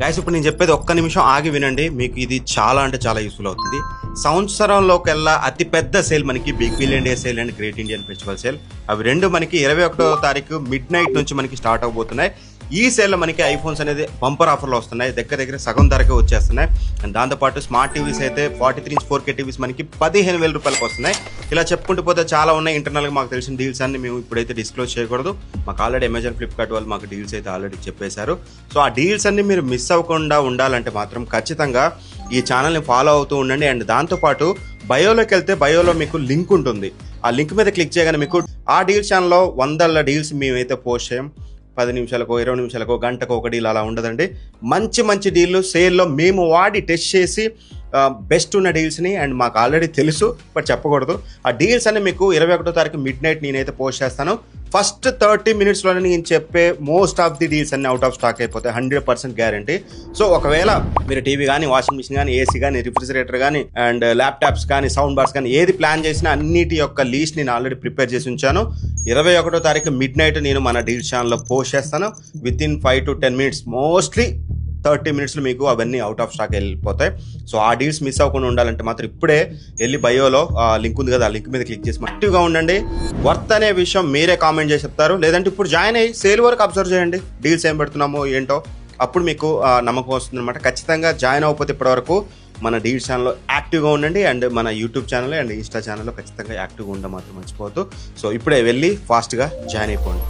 Guys ఇప్పుడు నేను చెప్పేది ఒక్క నిమిషం ఆగి వినండి, మీకు ఇది చాలా అంటే చాలా యూస్ఫుల్ అవుతుంది. సంవత్సరంలోకెల్లా అతిపెద్ద సేల్ మనకి big billion day sale and great Indian festival sale. అవి రెండు మనకి 21వ తారీఖు మిడ్ నైట్ నుంచి మనకి స్టార్ట్ అవబోతున్నాయి. ఈ సేల్లో మనకి ఐఫోన్స్ అనేది బంపర్ ఆఫర్లో వస్తున్నాయి, దగ్గర సగం ధరకే వచ్చేస్తున్నాయి. అండ్ దాంతోపాటు స్మార్ట్ టీవీస్ అయితే 43 ఇంచ్ 4K టీవీస్ మనకి 15,000 రూపాయలకు వస్తున్నాయి. ఇలా చెప్పుకుంటూ పోతే చాలా ఉన్నాయి. ఇంటర్నల్గా మాకు తెలిసిన డీల్స్ అన్ని మేము ఇప్పుడైతే డిస్క్లోజ్ చేయకూడదు. మాకు ఆల్రెడీ అమెజాన్, ఫ్లిప్కార్ట్ వాళ్ళు మాకు డీల్స్ అయితే ఆల్రెడీ చెప్పేశారు. సో ఆ డీల్స్ అన్ని మీరు మిస్ అవ్వకుండా ఉండాలంటే మాత్రం ఖచ్చితంగా ఈ ఛానల్ని ఫాలో అవుతూ ఉండండి. అండ్ దాంతోపాటు బయోలోకి వెళ్తే బయోలో మీకు లింక్ ఉంటుంది. ఆ లింక్ మీద క్లిక్ చేయగానే మీకు ఆ డీల్స్ ఛానల్లో 100 డీల్స్ మేమైతే పోస్ట్ చేయం. 10 నిమిషాలకో 20 నిమిషాలకో గంటకో ఒక డీల్ అలా ఉండదండి. మంచి డీళ్ళు సేల్లో మేము వాడి టెస్ట్ చేసి బెస్ట్ ఉన్న డీల్స్ని, అండ్ మాకు ఆల్రెడీ తెలుసు బట్ చెప్పకూడదు, ఆ డీల్స్ అన్ని మీకు 21వ తారీఖు మిడ్ నైట్ నేనైతే పోస్ట్ చేస్తాను. ఫస్ట్ 30 మినిట్స్లోనే నేను చెప్పే మోస్ట్ ఆఫ్ ది డీల్స్ అన్ని అవుట్ ఆఫ్ స్టాక్ అయిపోతాయి, 100% గ్యారంటీ. సో ఒకవేళ మీరు టీవీ కానీ, వాషింగ్ మిషన్ కానీ, ఏసీ కానీ, రిఫ్రిజిరేటర్ కానీ, అండ్ ల్యాప్టాప్స్ కానీ, సౌండ్ బార్స్ కానీ ఏది ప్లాన్ చేసినా అన్నిటి యొక్క లీస్ట్ నేను ఆల్రెడీ ప్రిపేర్ చేసి ఉంచాను. 21వ తారీఖు మిడ్ నైట్ నేను మన డీల్స్ ఛానల్లో పోస్ట్ చేస్తాను. With in 5 to 10 minutes, mostly 30 మినిట్స్లో మీకు అవన్నీ అవుట్ ఆఫ్ స్టాక్ వెళ్ళిపోతాయి. సో ఆ డీల్స్ మిస్ అవ్వకుండా ఉండాలంటే మాత్రం ఇప్పుడే వెళ్ళి బయోలో లింక్ ఉంది కదా, ఆ లింక్ మీద క్లిక్ చేసి యాక్టివ్గా ఉండండి. వర్త్ అనే విషయం మీరే కామెంట్ చేసి చెప్తారు, లేదంటే ఇప్పుడు జాయిన్ అయ్యి సేల్ వరకు అబ్జర్వ్ చేయండి, డీల్స్ ఏం పెడుతున్నామో ఏంటో, అప్పుడు మీకు నమ్మకం వస్తుంది అనమాట. ఖచ్చితంగా జాయిన్ అవ్వకపోతే ఇప్పటివరకు మన డీల్స్ ఛానల్లో యాక్టివ్గా ఉండండి. అండ్ మన యూట్యూబ్ ఛానల్ అండ్ ఇన్స్టా ఛానల్లో ఖచ్చితంగా యాక్టివ్గా ఉండడం మాత్రం మర్చిపోవద్దు. సో ఇప్పుడే వెళ్ళి ఫాస్ట్గా జాయిన్ అయిపోండి.